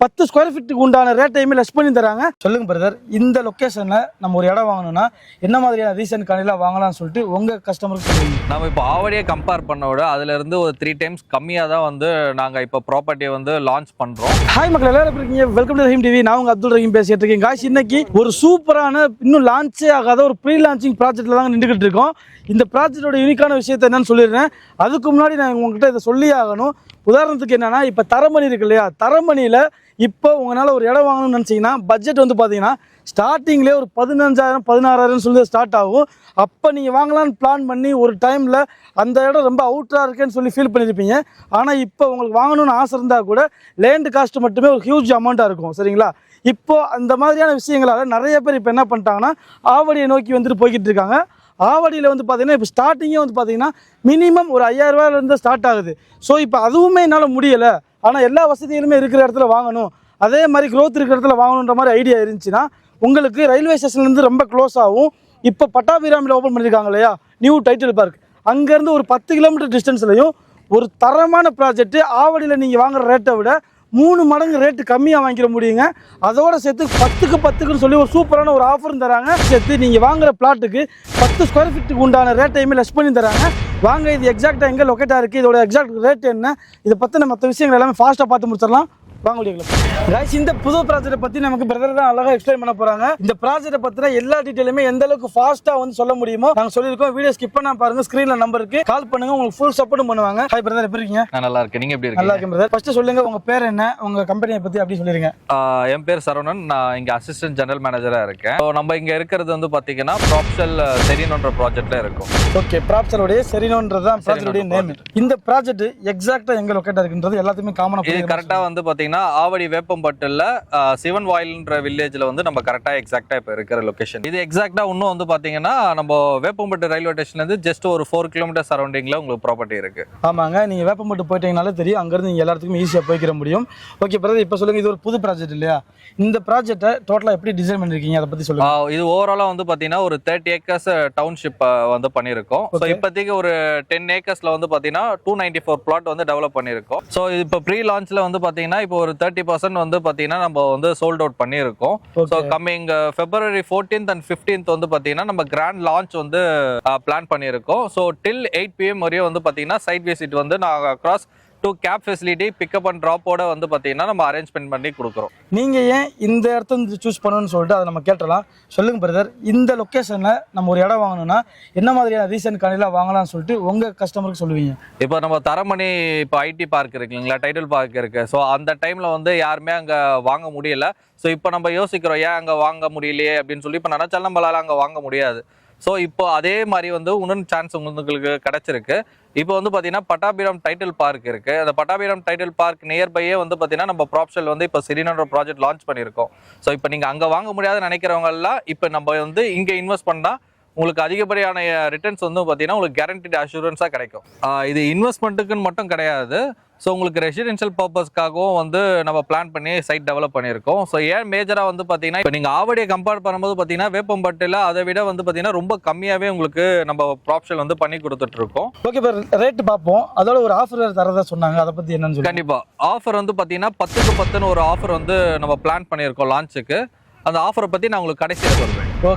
10 square ஃபீட்டுக்கு உண்டான ரேட்டையுமே less பண்ணி தராங்க. சொல்லுங்க பிரதர், இந்த லொக்கேஷனில் நம்ம ஒரு இடம் வாங்கணும்னா என்ன மாதிரியான ரீசன் கடையில் வாங்கலாம்னு சொல்லிட்டு உங்கள் கஸ்டமருக்கு சொல்லுவீங்க? நம்ம இப்போ ஆவடியை கம்பேர் பண்ண விட அதுலேருந்து ஒரு 3 times கம்மியாக தான் வந்து நாங்கள் இப்போ ப்ராப்பர்ட்டியை வந்து லான்ச் பண்ணுறோம். ஹாய் மக்கள், எல்லாரும் எப்படி இருக்கீங்க? Welcome to Rahim TV. நான் உங்கள் அப்துல் ரஹீம் பேசிட்டு இருக்கேன். காய்ஸ், இன்னைக்கு ஒரு சூப்பரான இன்னும் லான்ச்சே ஆகாத ஒரு ப்ரீ லான்ச்சிங் ப்ராஜெக்ட்டில் தாங்க நின்றுக்கிட்டு இருக்கோம். இந்த ப்ராஜெக்டோட யூனிக்கான விஷயத்தை என்னன்னு சொல்லிடுறேன். அதுக்கு முன்னாடி நான் உங்ககிட்ட இதை சொல்லி ஆகணும். உதாரணத்துக்கு என்னன்னா, இப்போ தரமணி இருக்கு இல்லையா, தரமணியில் இப்போ உங்களால் ஒரு இடம் வாங்கணும்னு நினச்சிங்கன்னா பட்ஜெட் வந்து பார்த்தீங்கன்னா ஸ்டார்டிங்லேயே ஒரு 15,000 16,000 சொல்லி ஸ்டார்ட் ஆகும். அப்போ நீங்கள் வாங்கலான்னு பிளான் பண்ணி ஒரு டைமில் அந்த இடம் ரொம்ப அவுட்டராக இருக்கேன்னு சொல்லி ஃபீல் பண்ணியிருப்பீங்க. ஆனால் இப்போ உங்களுக்கு வாங்கணும்னு ஆசை இருந்தால் கூட லேண்டு காஸ்ட் மட்டுமே ஒரு ஹியூஜ் அமௌண்ட்டாக இருக்கும். சரிங்களா? இப்போது அந்த மாதிரியான விஷயங்களால் நிறைய பேர் இப்போ என்ன பண்ணிட்டாங்கன்னா ஆவடியை நோக்கி வந்துட்டு போய்கிட்டு இருக்காங்க. ஆவடியில் வந்து பார்த்தீங்கன்னா இப்போ ஸ்டார்டிங்கே வந்து பார்த்தீங்கன்னா மினிமம் ஒரு 5,000 ரூபாயிலேருந்து ஸ்டார்ட் ஆகுது. ஸோ இப்போ அதுவுமே என்னால் முடியலை, ஆனால் எல்லா வசதிகளுமே இருக்கிற இடத்துல வாங்கணும், அதே மாதிரி க்ரோத் இருக்கிற இடத்துல வாங்கணுன்ற மாதிரி ஐடியா இருந்துச்சுன்னா உங்களுக்கு ரயில்வே ஸ்டேஷன்லேருந்து ரொம்ப க்ளோஸ் ஆகும். இப்போ பட்டாபிராமில் ஓப்பன் பண்ணியிருக்காங்க இல்லையா, நியூ டைட்டில் பார்க், அங்கேருந்து ஒரு 10 கிலோமீட்டர் டிஸ்டன்ஸ்லையும் ஒரு தரமான ப்ராஜெக்ட். ஆவடியில் நீங்கள் வாங்குற ரேட்டை விட 3 மடங்கு ரேட்டு கம்மியாக வாங்கிட முடியுங்க. அதோட சேர்த்து 10க்கு 10க்குன்னு சொல்லி ஒரு சூப்பரான ஒரு ஆஃபரும் தராங்க. சேர்த்து நீங்கள் வாங்குற பிளாட்டுக்கு 10 ஸ்கொயர் ஃபீட்டுக்கு உண்டான ரேட்டையுமே லெஸ் பண்ணி தராங்க. வாங்க, இது எக்ஸாக்டாக எங்கே லொக்கேட்டாக இருக்குது, இதோட எக்ஸாக்ட் ரேட் என்ன, இதை பற்றின மற்ற விஷயங்கள் எல்லாமே ஃபாஸ்ட்டாக பார்த்து முடிச்சிடலாம். வாங்க வீடியோக்குள்ள. கைஸ், இந்த புது ப்ராஜெக்ட்டை பற்றி நமக்கு பிரதர் தான் அழகாக எக்ஸ்பிளைன் பண்ண போகிறாங்க. இந்த ப்ராஜெக்ட்டை பற்றின எல்லா டீட்டெயிலுமே எந்த அளவுக்கு ஃபாஸ்ட்டாக வந்து சொல்ல முடியுமோ நாங்கள் சொல்லியிருக்கோம். வீடியோ ஸ்கிப் பண்ணா பாருங்க, ஸ்க்ரீனில் நம்பருக்கு கால் பண்ணுங்க, உங்களுக்கு ஃபுல் சப்போர்ட்டும் பண்ணுவாங்க. ஹாய் பிரதர், எப்படி இருக்கீங்க? நான் நல்லா இருக்கேன், நீங்கள் எப்படி நல்லா இருக்கீங்க? இருக்கேன் பிரதர். ஃபர்ஸ்ட் சொல்லுங்க, உங்கள் பேர் என்ன, உங்கள் கம்பெனியை பற்றி அப்படி சொல்லிடுங்க. என் பேர் சரவணன், நான் இங்கே அசிஸ்டன்ட் ஜெனரல் மேனேஜராக இருக்கேன். ஸோ நம்ம இங்கே இருக்கிறது வந்து பார்த்தீங்கன்னா ப்ராப்ஷல் செரினோன்ற ப்ராஜெக்டில் இருக்கும். ஓகே, ப்ராப்ஷலுடைய செரினோன்றது தான் ப்ராஜெக்டுடைய நேம். இந்த ப்ராஜெக்ட் எக்ஸாக்டாக எங்கே லொக்கேட்டாக இருக்குன்றது எல்லாத்துக்குமே காமனாக இது கரெக்டாக வந்து பார்த்தீங்கன்னா ஆவடி வேப்பம்பட்டில் சிவன் வாயில்ன்ற வில்லேஜில் வந்து நம்ம கரெக்டாக எக்ஸாக்டாக இப்போ இருக்கிற லொகேஷன். இது எக்ஸாக்டாக இன்னும் வந்து பார்த்தீங்கன்னா நம்ம வேப்பம்பட்டு ரயில்வே ஸ்டேஷன்லேருந்து ஜஸ்ட் ஒரு 4 கிலோமீட்டர் சரௌண்டிங்கில் உங்களுக்கு ப்ராப்பர்ட்டி இருக்குது. ஆமாங்க, நீங்கள் வேப்பம்பட்டு போயிட்டீங்கனாலே தெரியும், அங்கேருந்து நீங்கள் எல்லாத்துக்கும் ஈஸியாக போய்க்கிற முடியும். ஓகே பிரதர், இப்போ சொல்லுங்கள், இது ஒரு புது ப்ராஜெக்ட் இல்லையா? இந்த ப்ராஜெக்ட்டை டோட்டலாக எப்படி டிசைன் பண்ணியிருக்கீங்க, அதை பற்றி சொல்லுங்கள். இது ஓவராலாக வந்து பார்த்தீங்கன்னா ஒரு 30 acres டவுன்ஷிப் வந்து பண்ணியிருக்கோம். ஸோ இப்போதைக்கு ஒரு 10 acresல வந்து பார்த்தீங்கன்னா 294 பிளாட் வந்து டெவலப் பண்ணியிருக்கோம். ஸோ இப்போ ப்ரீ லான்ச்சில் வந்து பார்த்தீங்கன்னா இப்போ ஒரு 30% வந்து பார்த்தீங்கன்னா நம்ம வந்து சோல்ட் அவுட் பண்ணியிருக்கோம். So coming February 14th and 15th வந்து பார்த்தீங்கன்னா நம்ம கிராண்ட் லான்ச் வந்து பிளான் பண்ணியிருக்கோம். ஸோ டில் 8 PM வரையும் வந்து பார்த்தீங்கன்னா சைட் விசிட் வந்து நாங்கள் across 2 cab facility pickup and ட்ராப்போட வந்து பார்த்தீங்கன்னா நம்ம அரேஞ்ச்மெண்ட் பண்ணி கொடுக்குறோம். நீங்கள் ஏன் இந்த இடத்த வந்து சூஸ் பண்ணணும்னு சொல்லிட்டு அதை நம்ம கேட்டலாம். சொல்லுங்கள் பிரதர், இந்த லொக்கேஷனில் நம்ம ஒரு இடம் வாங்கணும்னா என்ன மாதிரியான ரீசன் கடையில் வாங்கலாம்னு சொல்லிட்டு உங்கள் கஸ்டமருக்கு சொல்லுவீங்க? இப்போ நம்ம தரமணி இப்போ ஐடி பார்க் இருக்கு இல்லைங்களா, டைட்டில் பார்க் இருக்கு. ஸோ அந்த டைமில் வந்து யாருமே அங்கே வாங்க முடியல. ஸோ இப்போ நம்ம யோசிக்கிறோம் ஏன் அங்கே வாங்க முடியலையே அப்படின்னு சொல்லி. இப்போ நினச்சாலும் நம்மளால அங்கே வாங்க முடியாது. ஸோ இப்போ அதே மாதிரி வந்து இன்னொரு சான்ஸ் உங்களுக்கு கிடைச்சிருக்கு. இப்போ வந்து பார்த்தீங்கன்னா பட்டாபிராம் டைட்டில் பார்க் இருக்கு. அந்த பட்டாபிராம் டைட்டில் பார்க் நியர்பையே வந்து பார்த்தீங்கன்னா நம்ம ப்ராப்ஷல் வந்து இப்போ செரினோன்ற ப்ராஜெக்ட் லான்ச் பண்ணியிருக்கோம். ஸோ இப்போ நீங்கள் அங்கே வாங்க முடியாதுன்னு நினைக்கிறவங்க எல்லாம் இப்போ நம்ம வந்து இங்கே இன்வெஸ்ட் பண்ணால் உங்களுக்கு அதிகப்படியான ரிட்டர்ன்ஸ் வந்து பார்த்தீங்கன்னா உங்களுக்கு கேரண்டிட் அஷூரன்ஸாக கிடைக்கும். இது இன்வெஸ்ட்மெண்ட்டுக்குன்னு மட்டும் கிடையாது. ஸோ உங்களுக்கு ரெசிடென்ஷியல் பர்பஸ்க்காகவும் வந்து நம்ம பிளான் பண்ணி சைட் டெவலப் பண்ணியிருக்கோம். ஸோ ஏன் மேஜராக வந்து பார்த்தீங்கன்னா இப்போ நீங்கள் ஆவடியை கம்பேர் பண்ணும்போது பார்த்தீங்கன்னா வேப்பம்பட்டில் அதை விட வந்து பார்த்தீங்கன்னா ரொம்ப கம்மியாகவே உங்களுக்கு நம்ம ப்ராப்ஷல் வந்து பண்ணி கொடுத்துட்ருக்கோம். ஓகே, இப்போ ரேட்டு பார்ப்போம். அதோட ஒரு ஆஃபர் தரதா சொன்னாங்க, அதை பற்றி என்னன்னு சொல்லி. கண்டிப்பாக ஆஃபர் வந்து பார்த்தீங்கன்னா 10க்கு 10ன்னு ஒரு ஆஃபர் வந்து நம்ம பிளான் பண்ணியிருக்கோம் லான்ச்சுக்கு. அந்த ஆஃபரை பற்றி நான் உங்களுக்கு கடைசியாக சொல்கிறேன்.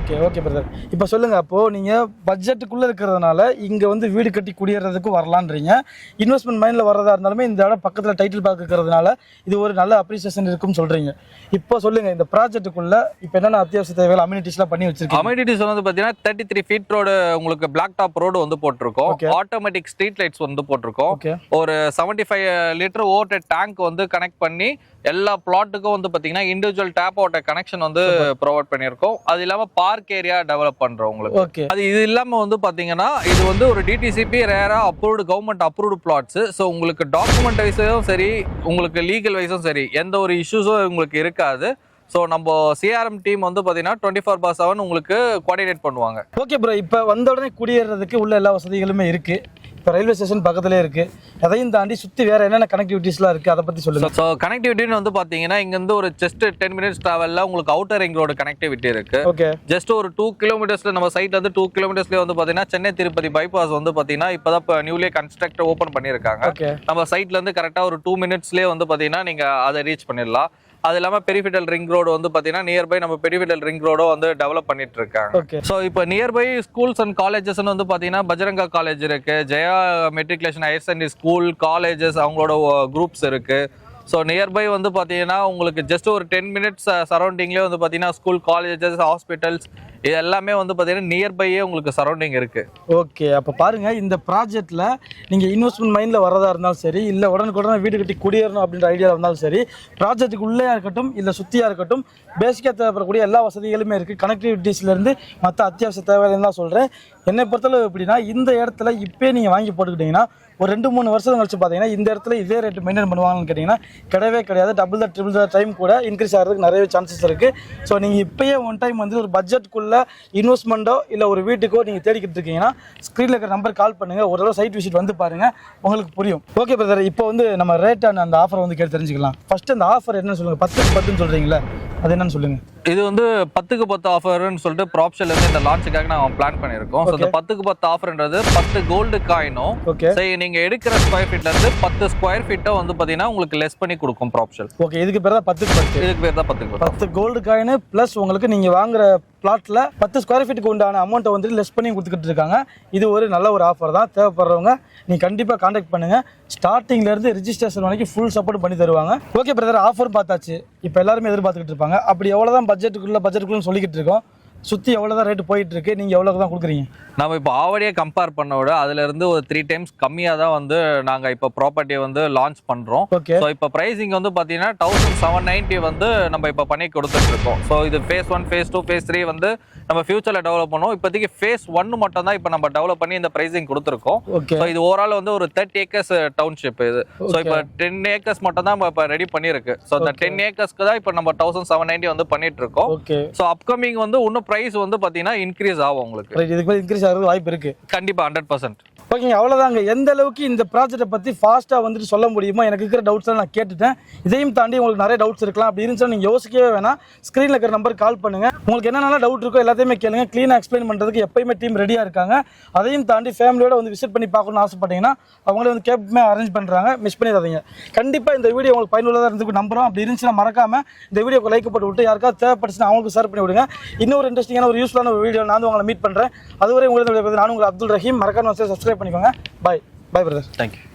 ஓகே பிரதர், இப்போ சொல்லுங்கள். அப்போது நீங்கள் பட்ஜெட்டுக்குள்ளே இருக்கிறதுனால இங்கே வந்து வீடு கட்டி குடியேறதுக்கு வரலான்றீங்க. இன்வெஸ்ட்மெண்ட் மைண்டில் வர்றதா இருந்தாலுமே இந்த இடம் பக்கத்தில் டைட்டில் பார்க் இருக்கிறதுனால இது ஒரு நல்ல அப்ரிசியேஷன் இருக்குன்னு சொல்கிறீங்க. இப்போ சொல்லுங்கள், இந்த ப்ராஜெக்ட்டுக்குள்ளே இப்போ என்னென்ன அத்தியாவசிய தேவைகள் அம்யூனிட்டிஸ்லாம் பண்ணி வச்சிருக்கோம்? அம்யூனிட்டிஸ் வந்து பார்த்தீங்கன்னா 33 feet ரோடு உங்களுக்கு பிளாக் டாப் ரோடு வந்து போட்டிருக்கோம். ஆட்டோமேட்டிக் ஸ்ட்ரீட் லைட்ஸ் வந்து போட்டிருக்கோம். ஒரு 75 லிட்டர் ஓட்டர் டேங்க் வந்து கனெக்ட் பண்ணி எல்லா பிளாட்டுக்கும் வந்து பார்த்தீங்கன்னா இண்டிவிஜுவல் டேப் வாட்டர் கனெக்ஷன் வந்து ப்ரொவைட் பண்ணியிருக்கோம். அது இல்லாமல் பார்க் ஏரியா டெவலப் பண்ணுறோம் உங்களுக்கு. அது இது இல்லாமல் வந்து பார்த்தீங்கன்னா இது வந்து ஒரு DTCP RERA approved government approved plots. So உங்களுக்கு டாக்குமெண்ட் வைஸும் சரி உங்களுக்கு லீகல் வைஸும் சரி எந்த ஒரு இஷ்யூஸும் உங்களுக்கு இருக்காது. ஸோ நம்ம சிஆர்எம் டீம் வந்து பார்த்தீங்கன்னா 24/7 உங்களுக்கு கோஆர்டினேட் பண்ணுவாங்க. ஓகே ப்ரோ, இப்போ வந்த உடனே குடியேறதுக்கு உள்ள எல்லா வசதிகளுமே இருக்குது. இப்போ ரயில்வே ஸ்டேஷன் பக்கத்துலேயே இருக்குது. அதையும் தாண்டி சுற்றி வேறு என்னென்ன கனெக்டிவிட்டிஸ்லாம் இருக்குது, அதை பற்றி சொல்லுங்கள். ஸோ கனெக்டிவிட்டின்னு வந்து பார்த்தீங்கன்னா இங்கேருந்து ஒரு ஜஸ்ட் 10 minutes ட்ராவலில் உங்களுக்கு அவுட்டர் ரிங் ரோடு கனெக்டிவிட்டி இருக்குது. ஓகே, ஜஸ்ட் ஒரு 2 kilometers நம்ம சைட்ல இருந்து 2 kilometersலேயே வந்து பார்த்தீங்கன்னா சென்னை திருப்பதி பைபாஸ் வந்து பார்த்தீங்கன்னா இப்போ தான் இப்போ நியூலியே கன்ஸ்ட்ரக்ட் ஓப்பன் பண்ணியிருக்காங்க. நம்ம சைட்லேருந்து கரெக்டாக ஒரு 2 minutesலேயே வந்து பார்த்தீங்கன்னா நீங்கள் அதை ரீச் பண்ணிடலாம். அது இல்லாமல் பெரிஃபிடல் ரிங் ரோடு வந்து பார்த்தீங்கன்னா நியர்பை நம்ம பெரிஃபிடல் ரிங் ரோடோ வந்து டெவலப் பண்ணிட்டு இருக்காங்க. ஓகே. ஸோ இப்போ நியர்பை ஸ்கூல்ஸ் அண்ட் காலேஜஸ்ன்னு வந்து பார்த்தீங்கன்னா பஜரங்கா காலேஜ் இருக்கு, Jaya matriculation higher secondary school colleges அவங்களோட குரூப்ஸ் இருக்கு. ஸோ நியர்பை வந்து பார்த்தீங்கன்னா உங்களுக்கு ஜஸ்ட் ஒரு 10 மினிட்ஸ் சரௌண்டிங்லேயே வந்து பார்த்தீங்கன்னா ஸ்கூல் காலேஜஸ் ஹாஸ்பிட்டல்ஸ் இது எல்லாமே வந்து பார்த்தீங்கன்னா நியர்பையே உங்களுக்கு சரௌண்டிங் இருக்கு. ஓகே, அப்போ பாருங்க இந்த ப்ராஜெக்ட்ல நீங்க இன்வெஸ்ட்மெண்ட் மைண்ட்ல வரதா இருந்தாலும் சரி, இல்லை உடனுக்குடனே வீடு கட்டி குடியேறணும் அப்படின்ற ஐடியா இருந்தாலும் சரி, ப்ராஜெக்ட்டுக்கு உள்ளேயா இருக்கட்டும் இல்லை சுத்தியா இருக்கட்டும், பேசிக்காக தேவைப்படக்கூடிய எல்லா வசதிகளுமே இருக்கு. கனெக்டிவிட்டிஸ்ல இருந்து மற்ற அத்தியாவசிய தேவைகள் தான் சொல்றேன். என்னை பொறுத்தளவு எப்படின்னா இந்த இடத்துல இப்போயே நீங்க வாங்கி போட்டுக்கிட்டீங்கன்னா ஒரு 2-3 வருஷம் கழிச்சு பார்த்தீங்கன்னா இந்த இடத்துல இதே ரேட்டு மெயின்டைன் பண்ணுவாங்கன்னு கேட்டிங்கன்னா கிடையவே கிடையாது. Double the triple the time கூட இன்க்ரீஸ் ஆகிறதுக்கு நிறைய சான்சஸ் இருக்குது. ஸோ நீங்கள் இப்போயே ஒன் டைம் வந்து ஒரு பட்ஜெட்டுக்குள்ளே இன்வெஸ்ட்மெண்ட்டோ இல்லை ஒரு வீட்டுக்கோ நீங்கள் தேடிக்கிட்டு இருக்கீங்கன்னா ஸ்க்ரீனில் இருக்கிற நம்பர் கால் பண்ணுங்கள். ஒரு தடவை சைட் விசிட் வந்து பாருங்கள், உங்களுக்கு புரியும். ஓகே பிரதர், இப்போ வந்து நம்ம ரேட் அண்ட் அந்த ஆஃபர் வந்து கேட்டு தெரிஞ்சுக்கலாம். ஃபஸ்ட்டு அந்த ஆஃபர் என்னன்னு சொல்லுங்கள். 10க்கு 10ன்னு சொல்கிறீங்களா, அது என்னன்னு சொல்லுங்கள். இது வந்து 10க்கு 10 ஆஃபர்னு சொல்லிட்டு ப்ராப்ஷன்ல இருந்து இந்த லான்ச்சுக்காக நான் பிளான் பண்ணியிருக்கோம். ஸோ இந்த 10க்கு 10 ஆஃபர்ன்றது 10 கோல்டு காயினும் சரி நீங்க எடுக்கிற ஸ்கொயர் ஃபீட்ல இருந்து 10 ஸ்கொயர் ஃபீட்டை வந்து பாத்தீங்கன்னா உங்களுக்கு லெஸ் பண்ணி கொடுக்கும் ப்ராப்ஷன். ஓகே, இதுக்கு பேர் தான் 10க்கு 10. இதுக்கு பேர் தான் 10க்கு 10 கோல்டு காயின் ப்ளஸ் உங்களுக்கு நீங்க வாங்குற பிளாட்ல 10 ஸ்கொயர் ஃபீட்டுக்கு உண்டான அமௌண்ட்டை வந்து லெஸ் பண்ணி கொடுத்துக்கிட்டு இருக்காங்க. இது ஒரு நல்ல ஒரு ஆஃபர் தான். தேவைப்படுறவங்க நீங்க கண்டிப்பா கான்டாக்ட் பண்ணுங்க. ஸ்டார்டிங்ல இருந்து ரெஜிஸ்ட்ரேஷன் வரைக்கும் ஃபுல் சப்போர்ட் பண்ணி தருவாங்க. ஓகே பிரதர், ஆஃபர் பார்த்தாச்சு. இப்போ எல்லாருமே எதிர்பார்த்துக்கிட்டு இருப்பாங்க அப்படி எவ்வளவுதான் பட்ஜெட்டுக்குள்ள சொல்லிக்கிட்டு இருக்கோம். சுற்றி எவ்வளோ தான் ரேட்டு போயிட்டு இருக்கு, நீங்கள் எவ்வளோ தான் கொடுக்குறீங்க? நம்ம இப்போ ஆவடியை கம்பேர் பண்ண விட அதுல இருந்து ஒரு 3 டைம்ஸ் கம்மியாக தான் வந்து நாங்கள் இப்போ ப்ராப்பர்ட்டியை வந்து லான்ச் பண்ணுறோம். ஓகே. ஸோ இப்போ ப்ரைஸிங் வந்து பார்த்தீங்கன்னா 1790 வந்து நம்ம இப்போ பண்ணி கொடுத்துட்டு இருக்கோம். ஸோ இது phase 1 phase 2 phase 3 வந்து நம்ம ஃபியூச்சரில் டெவலப் பண்ணுவோம். இப்போதைக்கு phase 1 மட்டும் தான் இப்போ நம்ம டெவலப் பண்ணி இந்த ப்ரைஸிங் கொடுத்துருக்கோம். ஓகே. ஸோ இது ஓவரால் வந்து ஒரு 30 ஏக்கர்ஸ் டவுன்ஷிப் இது. ஸோ இப்போ 10 ஏக்கர்ஸ் மட்டும் தான் இப்போ ரெடி பண்ணியிருக்கு. ஸோ அந்த 10 ஏக்கர்ஸ்க்கு தான் இப்போ நம்ம 1790 வந்து பண்ணிட்டு இருக்கோம். ஓகே. ஸோ அப்கமிங் வந்து இன்னும் ப்ரைஸ் வந்து பார்த்தீங்கன்னா இன்க்ரீஸ் ஆகும் உங்களுக்கு. இதுக்கு மேலே இன்க்ரீஸ் ஆகிறது வாய்ப்பு இருக்கு கண்டிப்பா 100%. ஓகேங்க, அவ்வளோதாங்க. எந்த அளவுக்கு இந்த ப்ராஜெக்ட்டை பற்றி ஃபாஸ்ட்டாக வந்துட்டு சொல்ல முடியுமோ எனக்கு இருக்கிற டவுட்ஸ்லாம் நான் கேட்டுட்டேன். இதையும் தாண்டி உங்களுக்கு நிறைய டவுட்ஸ் இருக்கலாம். அப்படி இருந்துச்சுன்னா நீங்கள் யோசிக்கவே வேணாம், ஸ்க்ரீனில் இருக்கிற நம்பர் கால் பண்ணுங்கள். உங்களுக்கு என்னென்ன டவுட் இருக்கோ எல்லாத்தையுமே கேளுங்க. க்ளீனாக எக்ஸ்பிளைன் பண்ணுறதுக்கு எப்பயுமே டீம் ரெடியாக இருக்காங்க. அதையும் தாண்டி ஃபேமிலியோட வந்து விசிட் பண்ணி பார்க்கணும்னு ஆசைப்பட்டீங்கன்னா அவங்களே வந்து கேப்மே அரேஞ்ச் பண்ணுறாங்க. மிஸ் பண்ணிடாதீங்க. கண்டிப்பாக இந்த வீடியோ உங்களுக்கு பயனுள்ளதாக இருந்துக்கு நம்புறோம். அப்படி இருந்துச்சுன்னா மறக்காமல் இந்த வீடியோக்கு லைக் போட்டு விட்டு யாருக்காவது தேவைப்பட்டுச்சுன்னா அவங்களுக்கு ஷேர் பண்ணி விடுங்க. இன்னொரு இன்ட்ரெஸ்டிங்கான ஒரு யூஸ்ஃபுல்லான ஒரு வீடியோ நான் உங்களை மீட் பண்ணுறேன். அதுவரை உங்களுக்கு நான் உங்கள் அப்துல் ரஹீம். மறக்காம சப்ஸ்கிரைப் பண்ணிக்கோங்க. பாய் பாய் பிரதர். தேங்க்யூ.